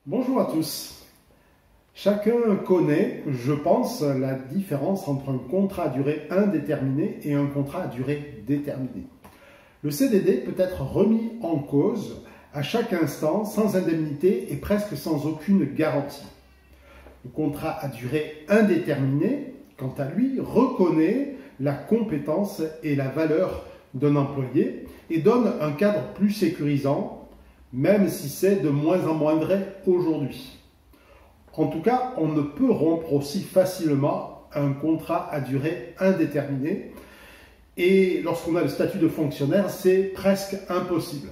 Bonjour à tous. Chacun connaît, je pense, la différence entre un contrat à durée indéterminée et un contrat à durée déterminée. Le CDD peut être remis en cause à chaque instant sans indemnité et presque sans aucune garantie. Le contrat à durée indéterminée, quant à lui, reconnaît la compétence et la valeur d'un employé et donne un cadre plus sécurisant, même si c'est de moins en moins vrai aujourd'hui. En tout cas, on ne peut rompre aussi facilement un contrat à durée indéterminée et lorsqu'on a le statut de fonctionnaire, c'est presque impossible.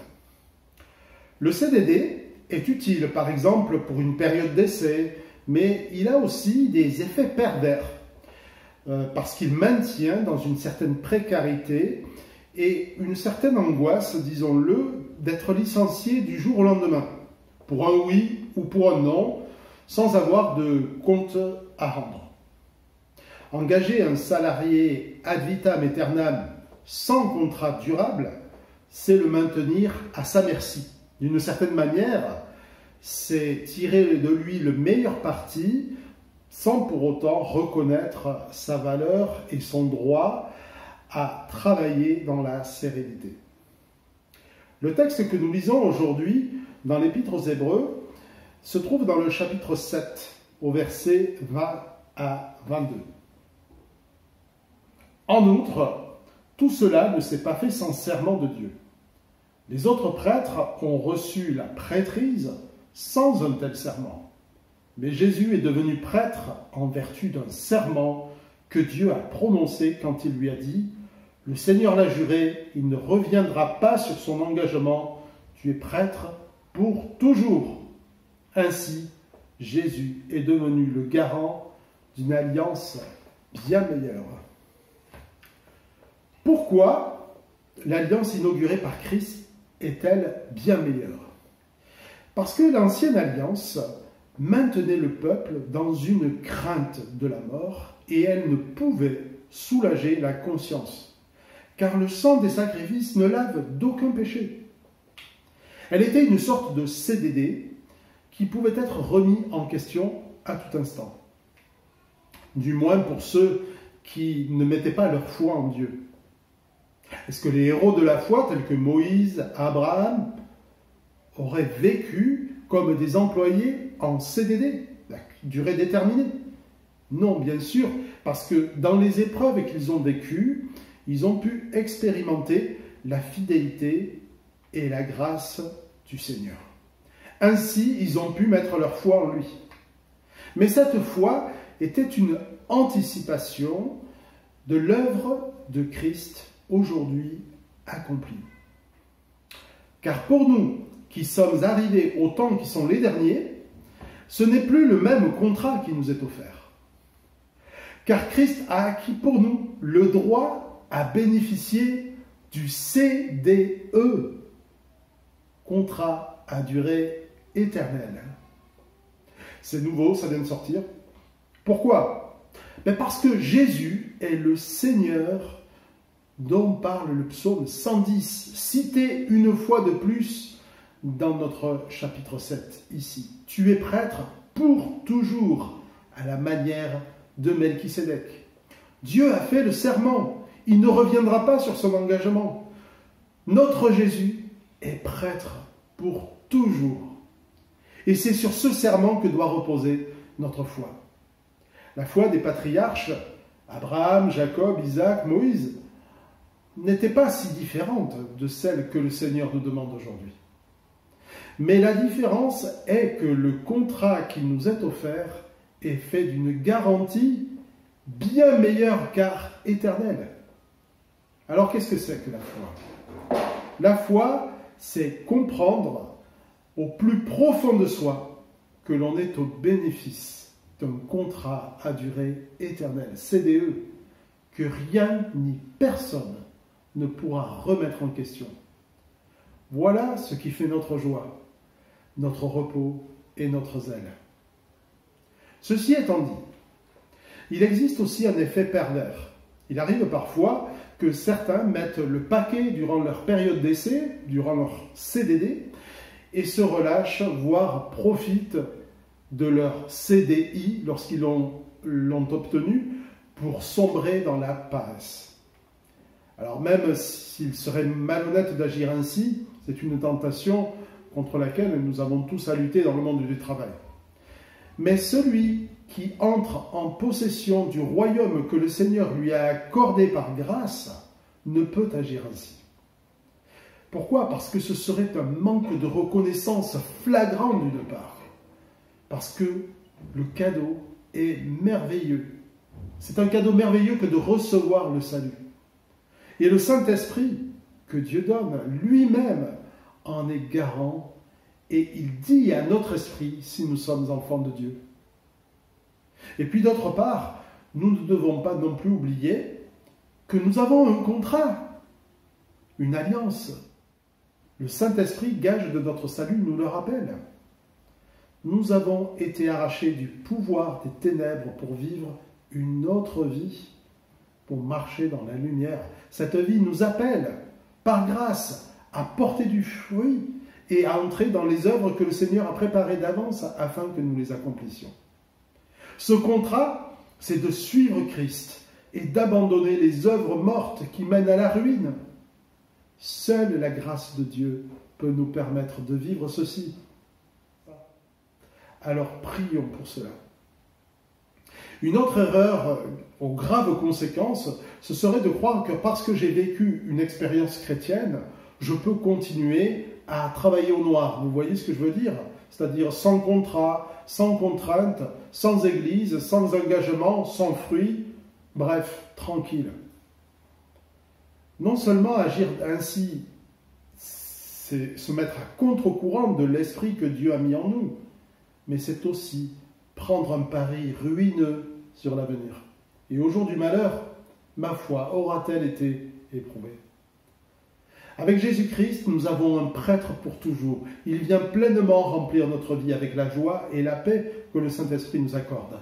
Le CDD est utile, par exemple, pour une période d'essai, mais il a aussi des effets pervers parce qu'il maintient dans une certaine précarité et une certaine angoisse, disons-le, d'être licencié du jour au lendemain, pour un oui ou pour un non, sans avoir de compte à rendre. Engager un salarié ad vitam aeternam sans contrat durable, c'est le maintenir à sa merci. D'une certaine manière, c'est tirer de lui le meilleur parti sans pour autant reconnaître sa valeur et son droit à travailler dans la sérénité. Le texte que nous lisons aujourd'hui dans l'Épître aux Hébreux se trouve dans le chapitre 7, au verset 20 à 22. En outre, tout cela ne s'est pas fait sans serment de Dieu. Les autres prêtres ont reçu la prêtrise sans un tel serment. Mais Jésus est devenu prêtre en vertu d'un serment que Dieu a prononcé quand il lui a dit « Le Seigneur l'a juré, il ne reviendra pas sur son engagement, tu es prêtre pour toujours. » Ainsi, Jésus est devenu le garant d'une alliance bien meilleure. Pourquoi l'alliance inaugurée par Christ est-elle bien meilleure? Parce que l'ancienne alliance maintenait le peuple dans une crainte de la mort et elle ne pouvait soulager la conscience, car le sang des sacrifices ne lave d'aucun péché. Elle était une sorte de CDD qui pouvait être remis en question à tout instant, du moins pour ceux qui ne mettaient pas leur foi en Dieu. Est-ce que les héros de la foi, tels que Moïse, Abraham, auraient vécu comme des employés en CDD, la durée déterminée? Non, bien sûr, parce que dans les épreuves qu'ils ont vécues, ils ont pu expérimenter la fidélité et la grâce du Seigneur. Ainsi, ils ont pu mettre leur foi en lui. Mais cette foi était une anticipation de l'œuvre de Christ aujourd'hui accomplie. Car pour nous, qui sommes arrivés au temps qui sont les derniers, ce n'est plus le même contrat qui nous est offert. Car Christ a acquis pour nous le droit à bénéficier du CDE, contrat à durée éternelle. C'est nouveau, ça vient de sortir. Pourquoi? Parce que Jésus est le Seigneur dont parle le psaume 110, cité une fois de plus dans notre chapitre 7, ici. Tu es prêtre pour toujours, à la manière de Melchisédek. Dieu a fait le serment, il ne reviendra pas sur son engagement. Notre Jésus est prêtre pour toujours. Et c'est sur ce serment que doit reposer notre foi. La foi des patriarches, Abraham, Jacob, Isaac, Moïse, n'était pas si différente de celle que le Seigneur nous demande aujourd'hui. Mais la différence est que le contrat qui nous est offert est fait d'une garantie bien meilleure car éternelle. Alors qu'est-ce que c'est que la foi? La foi, c'est comprendre au plus profond de soi que l'on est au bénéfice d'un contrat à durée éternelle, CDE, que rien ni personne ne pourra remettre en question. Voilà ce qui fait notre joie, notre repos et notre zèle. Ceci étant dit, il existe aussi un effet pervers. Il arrive parfois que certains mettent le paquet durant leur période d'essai, durant leur CDD, et se relâchent, voire profitent de leur CDI lorsqu'ils l'ont obtenu pour sombrer dans la paresse. Alors même s'il serait malhonnête d'agir ainsi, c'est une tentation contre laquelle nous avons tous à lutter dans le monde du travail. Mais celui qui entre en possession du royaume que le Seigneur lui a accordé par grâce ne peut agir ainsi. Pourquoi? Parce que ce serait un manque de reconnaissance flagrant d'une part. Parce que le cadeau est merveilleux. C'est un cadeau merveilleux que de recevoir le salut. Et le Saint-Esprit que Dieu donne lui-même en est garant et il dit à notre esprit si nous sommes enfants de Dieu. Et puis d'autre part, nous ne devons pas non plus oublier que nous avons un contrat, une alliance. Le Saint-Esprit, gage de notre salut, nous le rappelle. Nous avons été arrachés du pouvoir des ténèbres pour vivre une autre vie, pour marcher dans la lumière. Cette vie nous appelle, par grâce, à porter du fruit et à entrer dans les œuvres que le Seigneur a préparées d'avance afin que nous les accomplissions. Ce contrat, c'est de suivre Christ et d'abandonner les œuvres mortes qui mènent à la ruine. Seule la grâce de Dieu peut nous permettre de vivre ceci. Alors prions pour cela. Une autre erreur aux graves conséquences, ce serait de croire que parce que j'ai vécu une expérience chrétienne, je peux continuer à travailler au noir. Vous voyez ce que je veux dire? C'est-à-dire sans contrat, sans contrainte, sans église, sans engagement, sans fruit, bref, tranquille. Non seulement agir ainsi, c'est se mettre à contre-courant de l'esprit que Dieu a mis en nous, mais c'est aussi prendre un pari ruineux sur l'avenir. Et au jour du malheur, ma foi aura-t-elle été éprouvée? Avec Jésus-Christ, nous avons un prêtre pour toujours. Il vient pleinement remplir notre vie avec la joie et la paix que le Saint-Esprit nous accorde.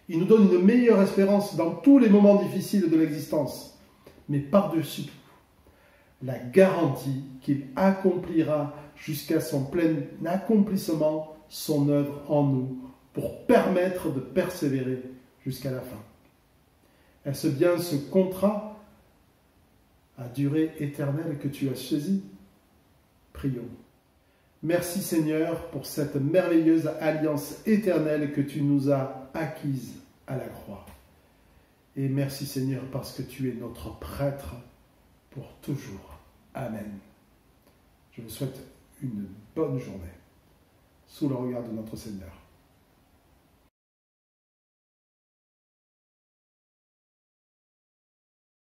Il nous donne une meilleure espérance dans tous les moments difficiles de l'existence, mais par-dessus tout, la garantie qu'il accomplira jusqu'à son plein accomplissement son œuvre en nous pour permettre de persévérer jusqu'à la fin. Est-ce bien ce contrat à durée éternelle que tu as saisi? Prions. Merci Seigneur pour cette merveilleuse alliance éternelle que tu nous as acquise à la croix. Et merci Seigneur parce que tu es notre prêtre pour toujours. Amen. Je vous souhaite une bonne journée sous le regard de notre Seigneur.